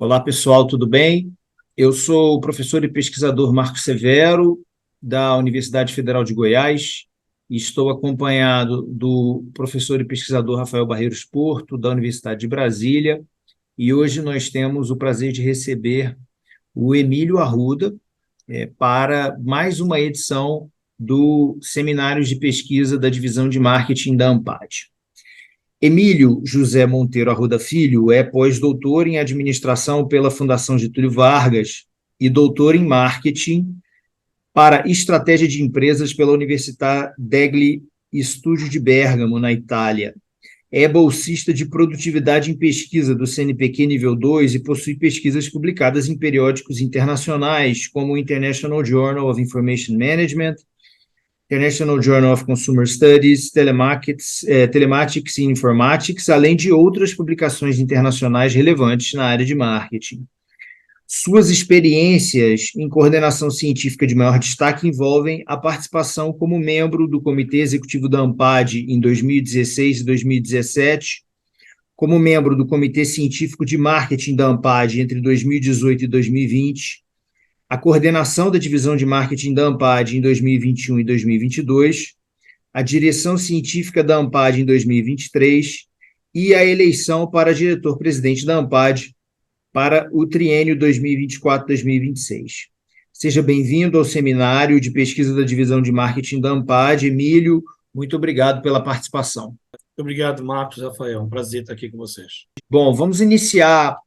Olá, pessoal, tudo bem? Eu sou o professor e pesquisador Marco Severo, da Universidade Federal de Goiás, e estou acompanhado do professor e pesquisador Rafael Barreiros Porto, da Universidade de Brasília, e hoje nós temos o prazer de receber o Emílio Arruda para mais uma edição do Seminário de Pesquisa da Divisão de Marketing da ANPAD. Emílio José Monteiro Arruda Filho é pós-doutor em administração pela Fundação Getúlio Vargas e doutor em marketing para estratégia de empresas pela Università degli Studi de Bergamo, na Itália. É bolsista de produtividade em pesquisa do CNPq nível 2 e possui pesquisas publicadas em periódicos internacionais, como o International Journal of Information Management, International Journal of Consumer Studies, Telematics e Informatics, além de outras publicações internacionais relevantes na área de marketing. Suas experiências em coordenação científica de maior destaque envolvem a participação como membro do Comitê Executivo da ANPAD em 2016 e 2017, como membro do Comitê Científico de Marketing da ANPAD entre 2018 e 2020, a coordenação da divisão de marketing da ANPAD em 2021 e 2022, a direção científica da ANPAD em 2023 e a eleição para diretor-presidente da ANPAD para o triênio 2024-2026. Seja bem-vindo ao seminário de pesquisa da divisão de marketing da ANPAD. Emílio, muito obrigado pela participação. Obrigado, Marcos, Rafael. Um prazer estar aqui com vocês. Bom, vamos iniciar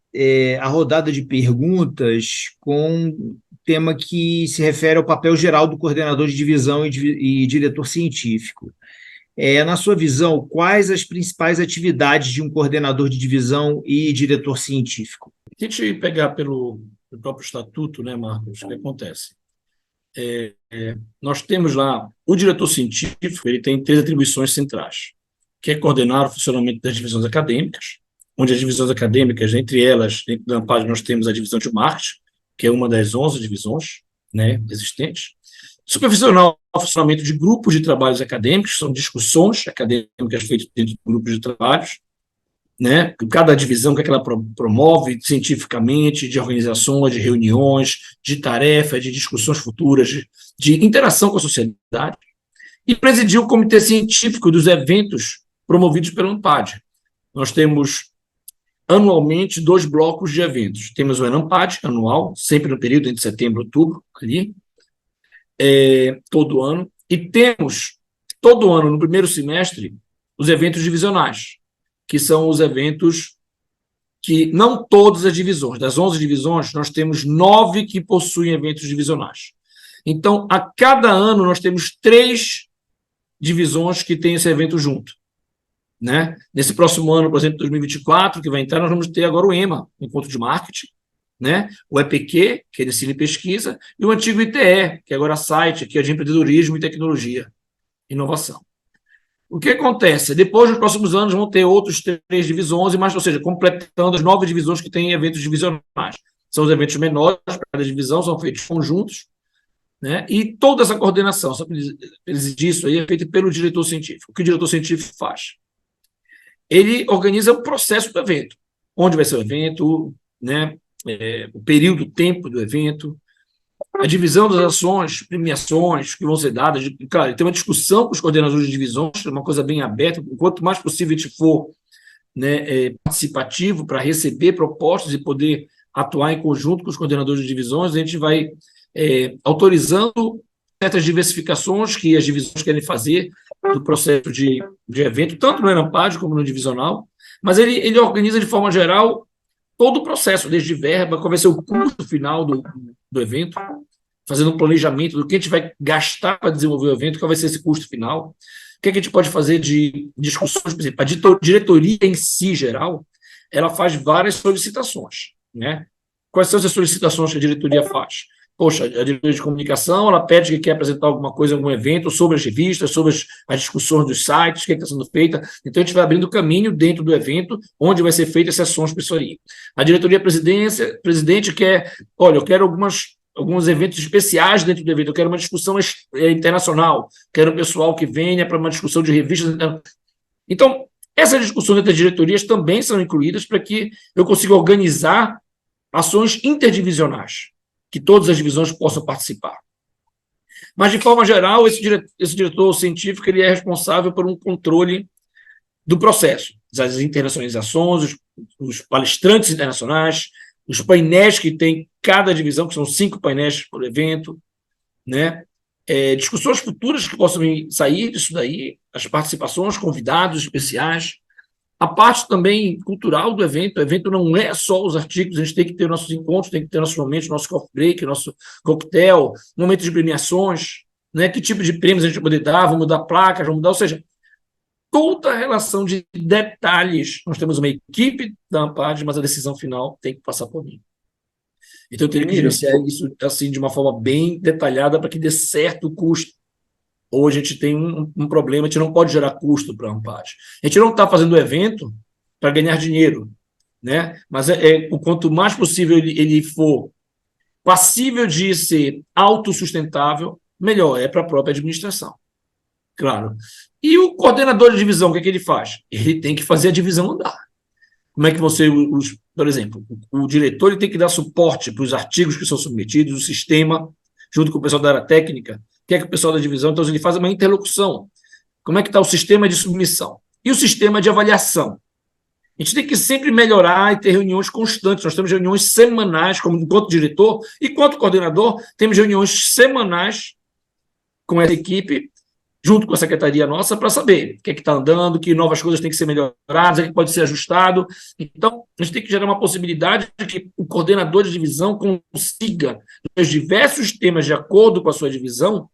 a rodada de perguntas com tema que se refere ao papel geral do coordenador de divisão e diretor científico. Na sua visão, quais as principais atividades de um coordenador de divisão e diretor científico? Se a gente pegar pelo próprio estatuto, né, Marcos, o que acontece? Nós temos lá, o diretor científico, ele tem 3 atribuições centrais, que é coordenar o funcionamento das divisões acadêmicas, onde as divisões acadêmicas, entre elas, dentro da ANPAD, nós temos a divisão de marketing, que é uma das 11 divisões, né, existentes. Supervisionar o funcionamento de grupos de trabalhos acadêmicos, são discussões acadêmicas feitas dentro de grupos de trabalhos, né, cada divisão que ela promove cientificamente, de organizações, de reuniões, de tarefas, de discussões futuras, de interação com a sociedade, e presidir o comitê científico dos eventos promovidos pela ANPAD. Nós temos anualmente 2 blocos de eventos. Temos o ENAMPAD anual, sempre no período entre setembro e outubro, ali, todo ano, e temos, todo ano, no primeiro semestre, os eventos divisionais, que são os eventos que, não todas as divisões, das 11 divisões, nós temos 9 que possuem eventos divisionais. Então, a cada ano, nós temos 3 divisões que têm esse evento junto. Né? Nesse próximo ano, por exemplo, 2024, que vai entrar, nós vamos ter agora o EMA, Encontro de Marketing, né? O EPQ, que é de Ensino e Pesquisa, e o antigo ITE, que é agora site, que é de Empreendedorismo e Tecnologia, Inovação. O que acontece? Depois, nos próximos anos, vão ter outros 3 divisões, ou seja, completando as 9 divisões que têm eventos divisionais. São os eventos menores para cada divisão, são feitos conjuntos, né? E toda essa coordenação, só para presidir isso aí, é feita pelo diretor científico. O que o diretor científico faz? Ele organiza o processo do evento, onde vai ser o evento, né, o período, o tempo do evento, a divisão das ações, premiações que vão ser dadas. Claro, tem uma discussão com os coordenadores de divisões, uma coisa bem aberta, quanto mais possível a gente for, né, participativo para receber propostas e poder atuar em conjunto com os coordenadores de divisões, a gente vai autorizando certas diversificações que as divisões querem fazer do processo de evento, tanto no ENAMPAD como no divisional, mas ele organiza de forma geral todo o processo, desde verba, qual vai ser o custo final do evento, fazendo um planejamento do que a gente vai gastar para desenvolver o evento, qual vai ser esse custo final, o que a gente pode fazer de discussões, por exemplo, a diretoria em si, geral, ela faz várias solicitações, né? Quais são as solicitações que a diretoria faz? poxa, a diretoria de comunicação, ela pede que quer apresentar alguma coisa, algum evento sobre as revistas, sobre as discussões dos sites, o que está sendo feita. Então, a gente vai abrindo caminho dentro do evento, onde vai ser feitas sessões para isso aí. A diretoria presidente quer, olha, eu quero alguns eventos especiais dentro do evento, eu quero uma discussão internacional, quero o pessoal que venha para uma discussão de revistas. Então, essas discussões entre as diretorias também são incluídas para que eu consiga organizar ações interdivisionais, que todas as divisões possam participar. Mas, de forma geral, esse diretor científico ele é responsável por um controle do processo, das internacionalizações, os palestrantes internacionais, os painéis que tem cada divisão, que são 5 painéis por evento, né? Discussões futuras que possam sair disso daí, as participações, convidados especiais, a parte também cultural do evento. O evento não é só os artigos, a gente tem que ter nossos encontros, tem que ter nossos momentos, nosso coffee break, nosso coquetel, momentos de premiações, né? Que tipo de prêmios a gente vai poder dar, vamos dar placas, vamos dar, ou seja, toda a relação de detalhes. Nós temos uma equipe da ANPAD, mas a decisão final tem que passar por mim. Então, eu teria que gerenciar isso assim, de uma forma bem detalhada para que dê certo o custo. Ou a gente tem um problema, a gente não pode gerar custo para a ANPAD. A gente não está fazendo o evento para ganhar dinheiro, né? Mas o quanto mais possível ele for passível de ser autossustentável, melhor é para a própria administração. Claro. E o coordenador de divisão, o que é que ele faz? Ele tem que fazer a divisão andar. Como é que você, por exemplo, o diretor ele tem que dar suporte para os artigos que são submetidos, o sistema, junto com o pessoal da área técnica, que é que o pessoal da divisão, então ele faz uma interlocução. Como é que está o sistema de submissão? E o sistema de avaliação? A gente tem que sempre melhorar e ter reuniões constantes. Nós temos reuniões semanais, como enquanto diretor e enquanto coordenador, temos reuniões semanais com essa equipe, junto com a secretaria nossa, para saber o que é que está andando, que novas coisas têm que ser melhoradas, o que pode ser ajustado. Então, a gente tem que gerar uma possibilidade de que o coordenador de divisão consiga, nos diversos temas de acordo com a sua divisão,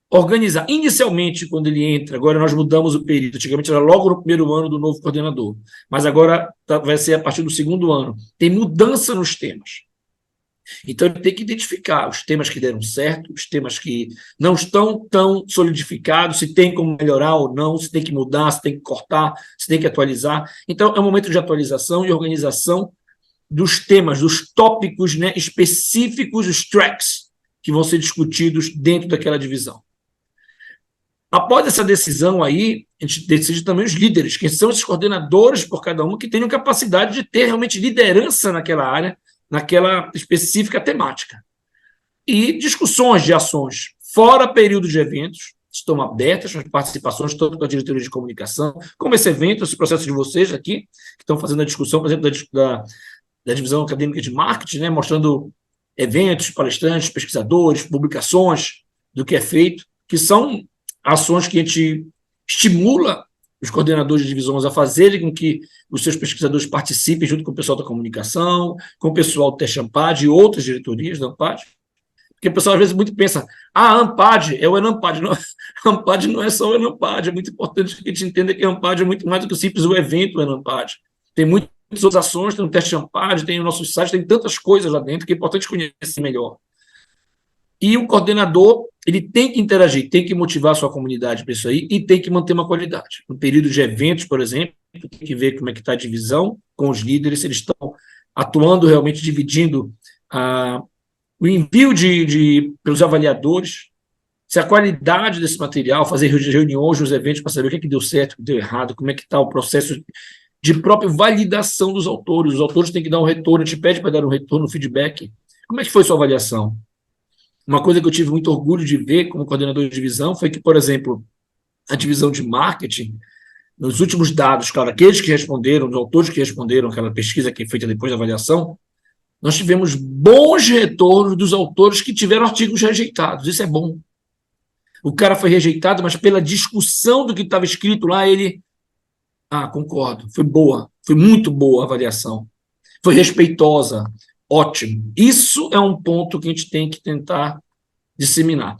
organizar. Inicialmente, quando ele entra, agora nós mudamos o período, antigamente era logo no primeiro ano do novo coordenador, mas agora vai ser a partir do segundo ano. Tem mudança nos temas. Então, ele tem que identificar os temas que deram certo, os temas que não estão tão solidificados, se tem como melhorar ou não, se tem que mudar, se tem que cortar, se tem que atualizar. Então, é um momento de atualização e organização dos temas, dos tópicos, né, específicos, os tracks que vão ser discutidos dentro daquela divisão. Após essa decisão aí, a gente decide também os líderes, quem são esses coordenadores por cada um, que tenham capacidade de ter realmente liderança naquela área, naquela específica temática. E discussões de ações fora período de eventos estão abertas, as participações tanto com a diretoria de comunicação, como esse evento, esse processo de vocês aqui, que estão fazendo a discussão, por exemplo, da divisão acadêmica de marketing, né, mostrando eventos, palestrantes, pesquisadores, publicações do que é feito, que são ações que a gente estimula os coordenadores de divisões a fazerem com que os seus pesquisadores participem junto com o pessoal da comunicação, com o pessoal do Teste ANPAD e outras diretorias da ANPAD. Porque o pessoal às vezes muito pensa, a ANPAD é o ENAMPAD. Não, a ANPAD não é só o ENAMPAD, é muito importante que a gente entenda que a ANPAD é muito mais do que o simples o evento ENAMPAD. Tem muitas outras ações, tem o Teste ANPAD, tem o nosso site, tem tantas coisas lá dentro que é importante conhecer melhor. E o coordenador, ele tem que interagir, tem que motivar a sua comunidade para isso aí e tem que manter uma qualidade. No período de eventos, por exemplo, tem que ver como é que está a divisão com os líderes, se eles estão atuando realmente, dividindo o envio pelos avaliadores, se a qualidade desse material, fazer reuniões nos eventos para saber o que é que deu certo, o que deu errado, como é que está o processo de própria validação dos autores. Os autores têm que dar um retorno, a gente pede para dar um retorno, um feedback. Como é que foi sua avaliação? Uma coisa que eu tive muito orgulho de ver como coordenador de divisão foi que, por exemplo, a divisão de marketing, nos últimos dados, claro, aqueles que responderam, os autores que responderam aquela pesquisa que foi feita depois da avaliação, nós tivemos bons retornos dos autores que tiveram artigos rejeitados. Isso é bom. O cara foi rejeitado, mas pela discussão do que estava escrito lá, ele... concordo, foi boa, foi muito boa a avaliação. Foi respeitosa. Ótimo. Isso é um ponto que a gente tem que tentar disseminar.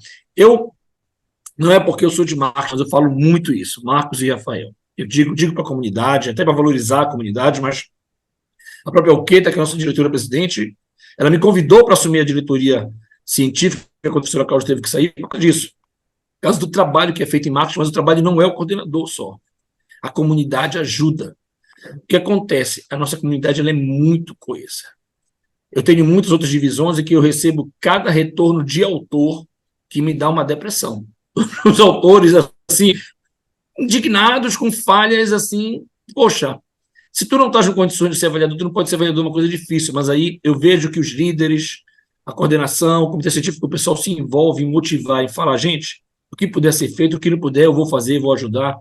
Não é porque eu sou de Marcos, mas eu falo muito isso, Marcos e Rafael. Eu digo para a comunidade, até para valorizar a comunidade, mas a própria Alqueta, que é a nossa diretora-presidente, Ela me convidou para assumir a diretoria científica quando a professora Cláudia teve que sair por causa disso. Por causa do trabalho que é feito em marketing, mas o trabalho não é o coordenador só. A comunidade ajuda. O que acontece? A nossa comunidade ela é muito coesa. Eu tenho muitas outras divisões em que eu recebo cada retorno de autor que me dá uma depressão. Os autores, assim, indignados com falhas, assim, poxa, se tu não estás em condições de ser avaliador, tu não pode ser avaliador, é uma coisa difícil, mas aí eu vejo que os líderes, a coordenação, o comitê científico, o pessoal se envolve em motivar, em falar, gente, o que puder ser feito, o que não puder, eu vou fazer, vou ajudar.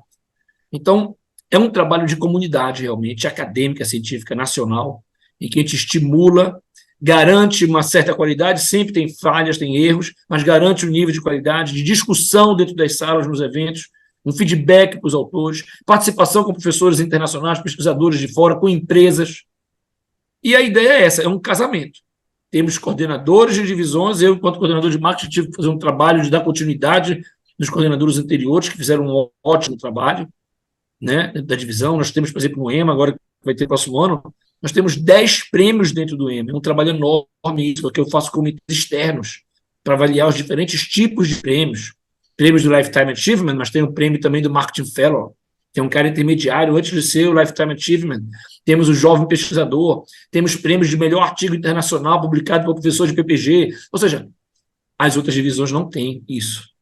Então, é um trabalho de comunidade, realmente, acadêmica, científica, nacional, em que a gente estimula, garante uma certa qualidade, sempre tem falhas, tem erros, mas garante um nível de qualidade, de discussão dentro das salas, nos eventos, um feedback para os autores, participação com professores internacionais, pesquisadores de fora, com empresas. E a ideia é essa, é um casamento. Temos coordenadores de divisões, eu, enquanto coordenador de marketing, tive que fazer um trabalho de dar continuidade nos coordenadores anteriores, que fizeram um ótimo trabalho, né, da divisão. Nós temos, por exemplo, no EMA, agora que vai ter próximo ano, nós temos 10 prêmios dentro do EMA. É um trabalho enorme isso, porque eu faço comitês externos para avaliar os diferentes tipos de prêmios. Prêmios do Lifetime Achievement, mas tem o prêmio também do Marketing Fellow, que é um cara intermediário antes de ser o Lifetime Achievement. Temos o Jovem Pesquisador, temos prêmios de melhor artigo internacional publicado por professor de PPG. Ou seja, as outras divisões não têm isso.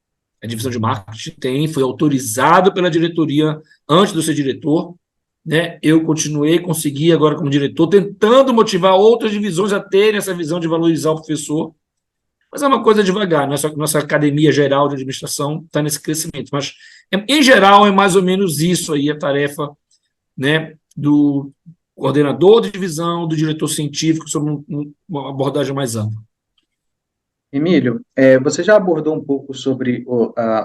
A divisão de marketing tem, foi autorizado pela diretoria antes de eu ser diretor, né? Eu continuei, consegui agora como diretor, tentando motivar outras divisões a terem essa visão de valorizar o professor, mas é uma coisa devagar, nossa academia geral de administração está nesse crescimento, mas em geral é mais ou menos isso aí a tarefa, né, do coordenador de divisão, do diretor científico, sobre uma abordagem mais ampla. Emílio, você já abordou um pouco sobre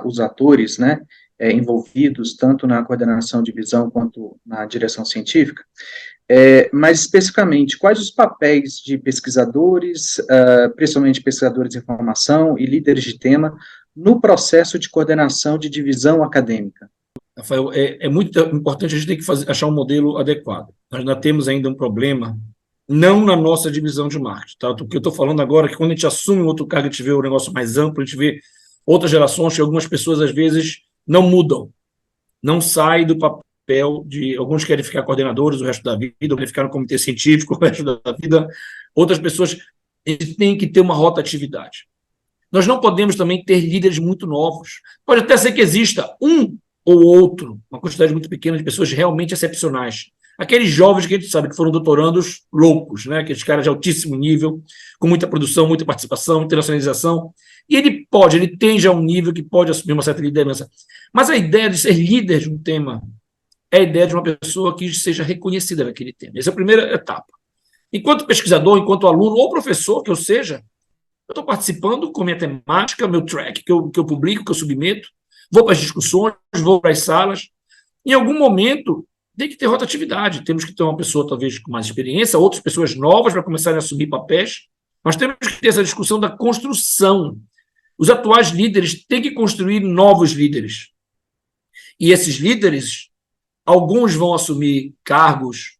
os atores, né, envolvidos tanto na coordenação de visão quanto na direção científica, mas especificamente, quais os papéis de pesquisadores, principalmente pesquisadores de informação e líderes de tema, no processo de coordenação de divisão acadêmica? Rafael, é muito importante, a gente tem que achar um modelo adequado. Nós ainda temos ainda um problema, não na nossa divisão de marketing, tá? O que eu estou falando agora é que quando a gente assume um outro cargo, a gente vê o negócio mais amplo, a gente vê outras gerações, que algumas pessoas, às vezes, não mudam, não saem do papel de... Alguns querem ficar coordenadores o resto da vida, querem ficar no comitê científico o resto da vida. Outras pessoas têm que ter uma rotatividade. Nós não podemos também ter líderes muito novos. Pode até ser que exista um ou outro, uma quantidade muito pequena de pessoas realmente excepcionais. Aqueles jovens que a gente sabe que foram doutorandos loucos, né? Aqueles caras de altíssimo nível, com muita produção, muita participação, internacionalização. E ele tem já um nível que pode assumir uma certa liderança. Mas a ideia de ser líder de um tema é a ideia de uma pessoa que seja reconhecida naquele tema. Essa é a primeira etapa. Enquanto pesquisador, enquanto aluno ou professor que eu seja, eu estou participando com minha temática, meu track, que eu publico, que eu submeto, vou para as discussões, vou para as salas. Em algum momento, tem que ter rotatividade. Temos que ter uma pessoa, talvez, com mais experiência, outras pessoas novas para começarem a assumir papéis. Nós temos que ter essa discussão da construção. Os atuais líderes têm que construir novos líderes. E esses líderes, alguns vão assumir cargos,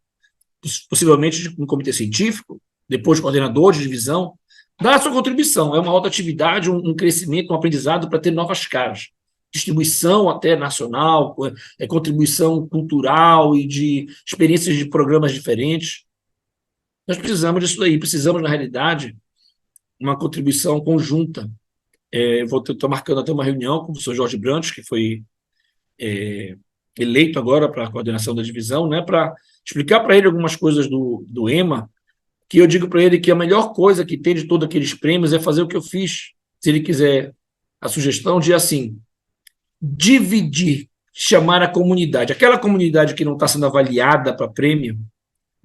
possivelmente no comitê científico, depois coordenador de divisão, dar a sua contribuição. É uma rotatividade, um crescimento, um aprendizado para ter novas caras. Distribuição até nacional, contribuição cultural e de experiências de programas diferentes. Nós precisamos disso daí, precisamos, na realidade, uma contribuição conjunta. Estou marcando até uma reunião com o professor Jorge Brandt, que foi eleito agora para a coordenação da divisão, né, para explicar para ele algumas coisas do EMA, que eu digo para ele que a melhor coisa que tem de todos aqueles prêmios é fazer o que eu fiz. Se ele quiser a sugestão de, assim, dividir, chamar a comunidade. Aquela comunidade que não está sendo avaliada para prêmio,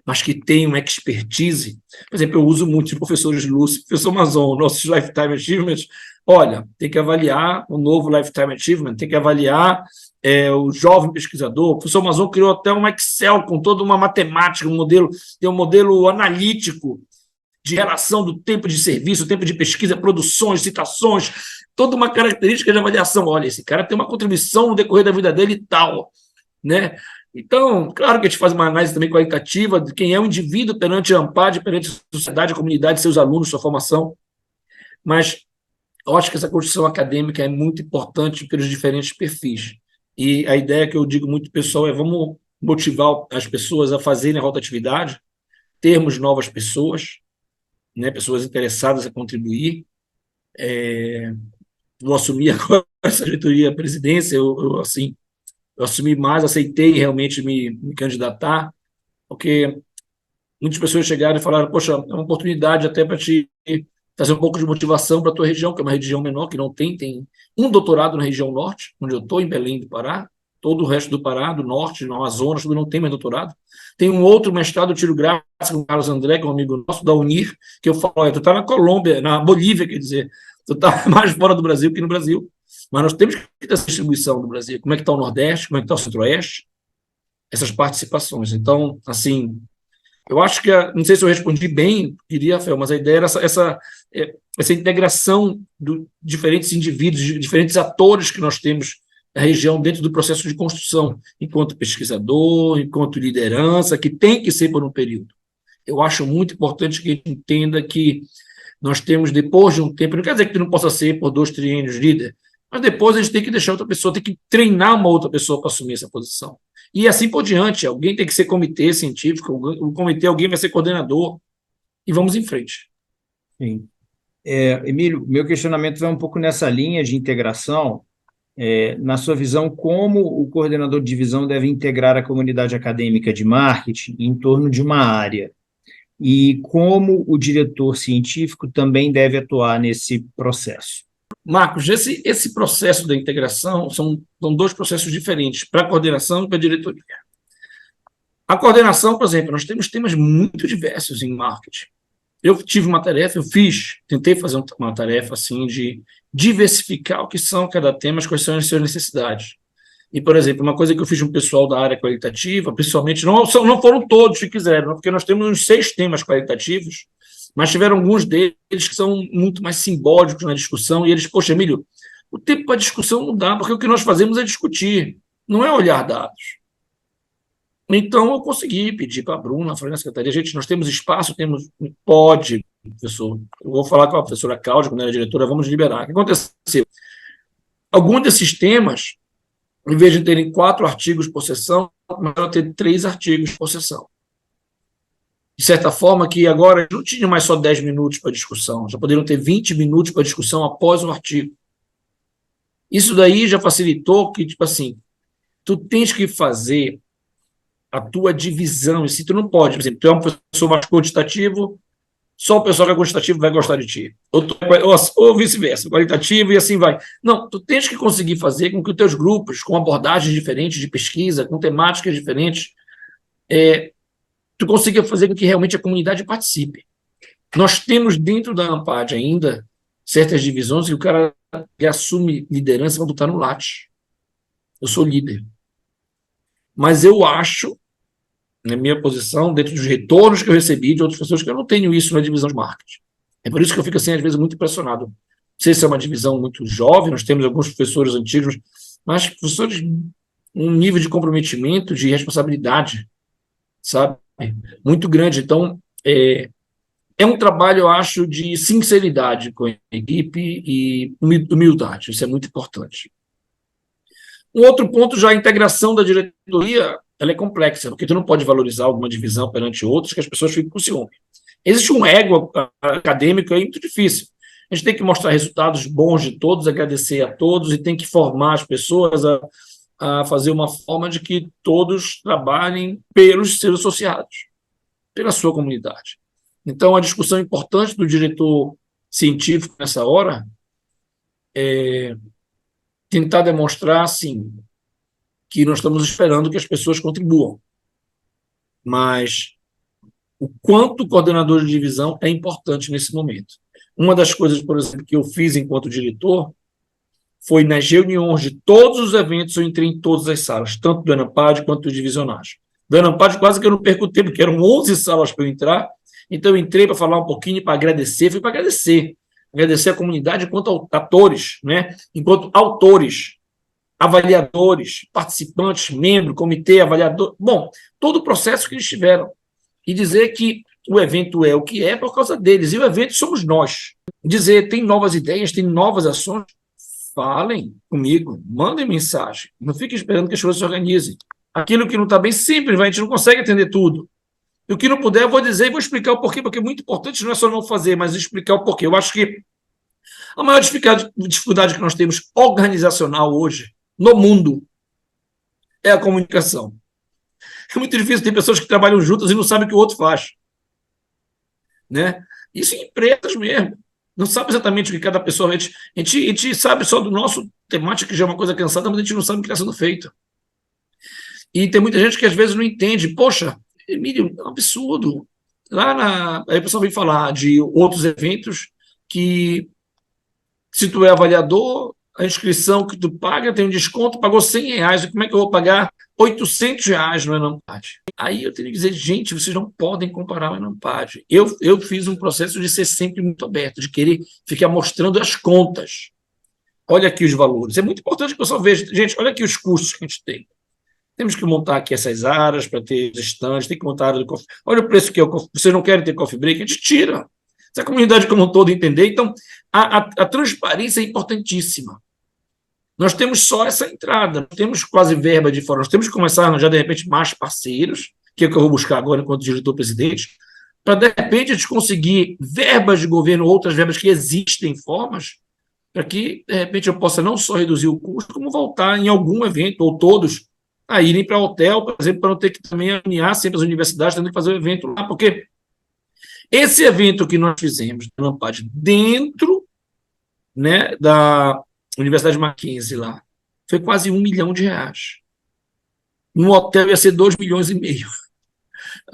mas que tem uma expertise. Por exemplo, eu uso muito de professores Lúcio, professor Mazon, nossos Lifetime Achievements. Olha, tem que avaliar o novo Lifetime Achievement, tem que avaliar o jovem pesquisador. O professor Mazon criou até um Excel com toda uma matemática, tem um modelo analítico de relação do tempo de serviço, tempo de pesquisa, produções, citações, toda uma característica de avaliação. Olha, esse cara tem uma contribuição no decorrer da vida dele e tal, né? Então, claro que a gente faz uma análise também qualitativa de quem é o indivíduo perante a ANPAD, perante a sociedade, a comunidade, seus alunos, sua formação, mas eu acho que essa construção acadêmica é muito importante pelos diferentes perfis. E a ideia que eu digo muito, pessoal, é vamos motivar as pessoas a fazerem a rotatividade, termos novas pessoas, né, pessoas interessadas a contribuir. Vou assumir agora essa diretoria, a presidência, assim, eu assumi mais, aceitei realmente me candidatar, porque muitas pessoas chegaram e falaram, poxa, é uma oportunidade até para te trazer um pouco de motivação para a tua região, que é uma região menor, que não tem um doutorado na região norte, onde eu estou, em Belém do Pará, todo o resto do Pará, do norte, no Amazonas, tudo não tem mais doutorado. Tem um outro mestrado, Tiro Graça, com o Carlos André, que é um amigo nosso, da Unir, que eu falo, tu está na Colômbia, na Bolívia, quer dizer, tu está mais fora do Brasil que no Brasil. Mas nós temos que ter essa distribuição do Brasil. Como é que está o Nordeste, como é que está o Centro-Oeste, essas participações. Então, assim, eu acho que, não sei se eu respondi bem, queria, Rafael, mas a ideia era essa integração de diferentes indivíduos, de diferentes atores que nós temos na região dentro do processo de construção, enquanto pesquisador, enquanto liderança, que tem que ser por um período. Eu acho muito importante que a gente entenda que nós temos, depois de um tempo, não quer dizer que tu não possa ser por 2 triênios líder, mas depois a gente tem que deixar outra pessoa, tem que treinar uma outra pessoa para assumir essa posição. E assim por diante, alguém tem que ser comitê científico, o comitê, alguém vai ser coordenador, e vamos em frente. Sim. Emílio, meu questionamento vai um pouco nessa linha de integração. Na sua visão, como o coordenador de divisão deve integrar a comunidade acadêmica de marketing em torno de uma área? E como o diretor científico também deve atuar nesse processo? Marcos, esse processo da integração são 2 processos diferentes, para a coordenação e para a diretoria. A coordenação, por exemplo, nós temos temas muito diversos em marketing. Eu tive uma tarefa, tentei fazer uma tarefa assim de diversificar o que são cada tema, quais são as suas necessidades. E, por exemplo, uma coisa que eu fiz com o pessoal da área qualitativa, principalmente, não foram todos que quiseram, porque nós temos uns 6 temas qualitativos, mas tiveram alguns deles que são muito mais simbólicos na discussão, e eles, poxa, Emílio, o tempo para discussão não dá, porque o que nós fazemos é discutir, não é olhar dados. Então, eu consegui pedir para a Bruna, falei na secretaria, gente, nós temos espaço, pode, professor, eu vou falar com a professora Cláudia, quando era diretora, vamos liberar. O que aconteceu? Alguns desses temas, em vez de terem 4 artigos por sessão, começaram a ter 3 artigos por sessão. De certa forma, que agora não tinha mais só 10 minutos para discussão, já poderiam ter 20 minutos para discussão após o artigo. Isso daí já facilitou que, tipo assim, tu tens que fazer a tua divisão, e se tu não pode, por exemplo, tu é um professor mais quantitativo, só o pessoal que é quantitativo vai gostar de ti, ou vice-versa, qualitativo e assim vai. Não, tu tens que conseguir fazer com que os teus grupos, com abordagens diferentes de pesquisa, com temáticas diferentes, tu consiga fazer com que realmente a comunidade participe. Nós temos dentro da ANPAD ainda certas divisões que o cara que assume liderança vai botar no latte. Eu sou líder. Mas eu acho, na minha posição, dentro dos retornos que eu recebi de outras pessoas, que eu não tenho isso na divisão de marketing. É por isso que eu fico, assim, às vezes, muito impressionado. Não sei se é uma divisão muito jovem, nós temos alguns professores antigos, mas professores um nível de comprometimento, de responsabilidade, sabe? Muito grande. Então, é um trabalho, eu acho, de sinceridade com a equipe e humildade. Isso é muito importante. Um outro ponto, já a integração da diretoria, ela é complexa, porque tu não pode valorizar alguma divisão perante outras, que as pessoas ficam com ciúme. Existe um ego acadêmico aí muito difícil. A gente tem que mostrar resultados bons de todos, agradecer a todos, e tem que formar as pessoas a fazer uma forma de que todos trabalhem pelos seus associados, pela sua comunidade. Então, a discussão importante do diretor científico nessa hora é tentar demonstrar, assim, que nós estamos esperando que as pessoas contribuam. Mas o quanto o coordenador de divisão é importante nesse momento. Uma das coisas, por exemplo, que eu fiz enquanto diretor foi nas reuniões de todos os eventos, eu entrei em todas as salas, tanto do ENAPAD quanto do divisionais. Do ENAPAD quase que eu não perco tempo, porque eram 11 salas para eu entrar, então eu entrei para falar um pouquinho, para agradecer, fui para agradecer a comunidade enquanto atores, né? Enquanto autores. avaliadores, participantes, membro, comitê, avaliador, bom, todo o processo que eles tiveram. E dizer que o evento é o que é por causa deles, e o evento somos nós. Dizer, tem novas ideias, tem novas ações, falem comigo, mandem mensagem, não fiquem esperando que as coisas se organizem. Aquilo que não está bem, sempre vai, a gente não consegue atender tudo. E o que não puder, eu vou dizer e vou explicar o porquê, porque é muito importante, não é só não fazer, mas explicar o porquê. Eu acho que a maior dificuldade que nós temos organizacional hoje, no mundo, é a comunicação. É muito difícil, tem pessoas que trabalham juntas e não sabem o que o outro faz. Né? Isso em empresas mesmo. Não sabe exatamente o que cada pessoa... A gente sabe só do nosso temática, que já é uma coisa cansada, mas a gente não sabe o que está sendo feito. E tem muita gente que às vezes não entende. Poxa, Emílio, é um absurdo. Aí o pessoal vem falar de outros eventos que, se tu é avaliador, a inscrição que tu paga tem um desconto, pagou R$100, como é que eu vou pagar R$800 no Enampad? Aí eu tenho que dizer, gente, vocês não podem comparar o Enampad. Eu fiz um processo de ser sempre muito aberto, de querer ficar mostrando as contas. Olha aqui os valores. É muito importante que o pessoal veja, gente, olha aqui os custos que a gente tem. Temos que montar aqui essas áreas para ter os estandes, tem que montar a área do coffee. Olha o preço que é o coffee. Vocês não querem ter coffee break? A gente tira. Se a comunidade como um todo entender, então a transparência é importantíssima. Nós temos só essa entrada, não temos quase verba de fora, nós temos que começar a arranjar, de repente, mais parceiros, que é o que eu vou buscar agora enquanto diretor-presidente, para, de repente, a gente conseguir verbas de governo, outras verbas que existem, formas, para que, de repente, eu possa não só reduzir o custo, como voltar em algum evento, ou todos, a irem para hotel, por exemplo, para não ter que também alinhar sempre as universidades, tendo que fazer o evento lá, porque esse evento que nós fizemos na Enampad, dentro, né, da Universidade Mackenzie lá, foi quase R$1 milhão. No hotel ia ser 2,5 milhões.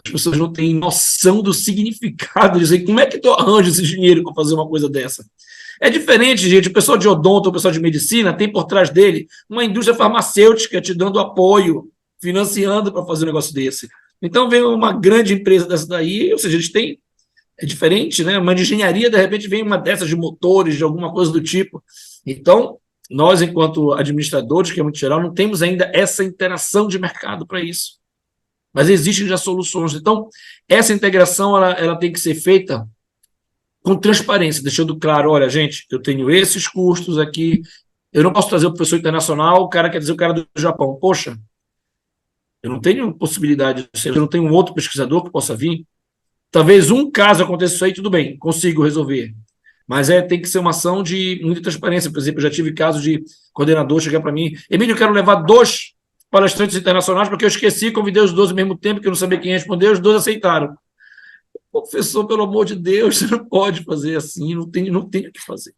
As pessoas não têm noção do significado de dizer como é que tu arranja esse dinheiro para fazer uma coisa dessa. É diferente, gente, o pessoal de odonto, o pessoal de medicina, tem por trás dele uma indústria farmacêutica te dando apoio, financiando para fazer um negócio desse. Então vem uma grande empresa dessa daí, ou seja, eles têm, é diferente, né? Uma de engenharia, de repente, vem uma dessas de motores, de alguma coisa do tipo. Então, nós, enquanto administradores, que é muito geral, não temos ainda essa interação de mercado para isso. Mas existem já soluções. Então, essa integração ela tem que ser feita com transparência, deixando claro, olha, gente, eu tenho esses custos aqui, eu não posso trazer o professor internacional, o cara quer dizer o cara do Japão. Poxa, eu não tenho possibilidade, eu não tenho um outro pesquisador que possa vir. Talvez um caso aconteça isso aí, tudo bem, consigo resolver. Mas tem que ser uma ação de muita transparência. Por exemplo, eu já tive casos de coordenador chegar para mim, Emílio, eu quero levar 2 palestrantes internacionais, porque eu esqueci, convidei os 2 ao mesmo tempo, que eu não sabia quem ia responder, os 2 aceitaram. Professor, pelo amor de Deus, você não pode fazer assim, não tem o que fazer.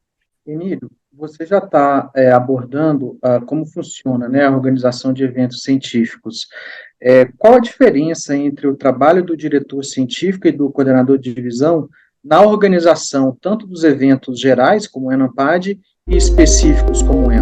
Emílio, você já está abordando como funciona, né, a organização de eventos científicos. Qual a diferença entre o trabalho do diretor científico e do coordenador de divisão na organização tanto dos eventos gerais, como o Enampad, e específicos, como o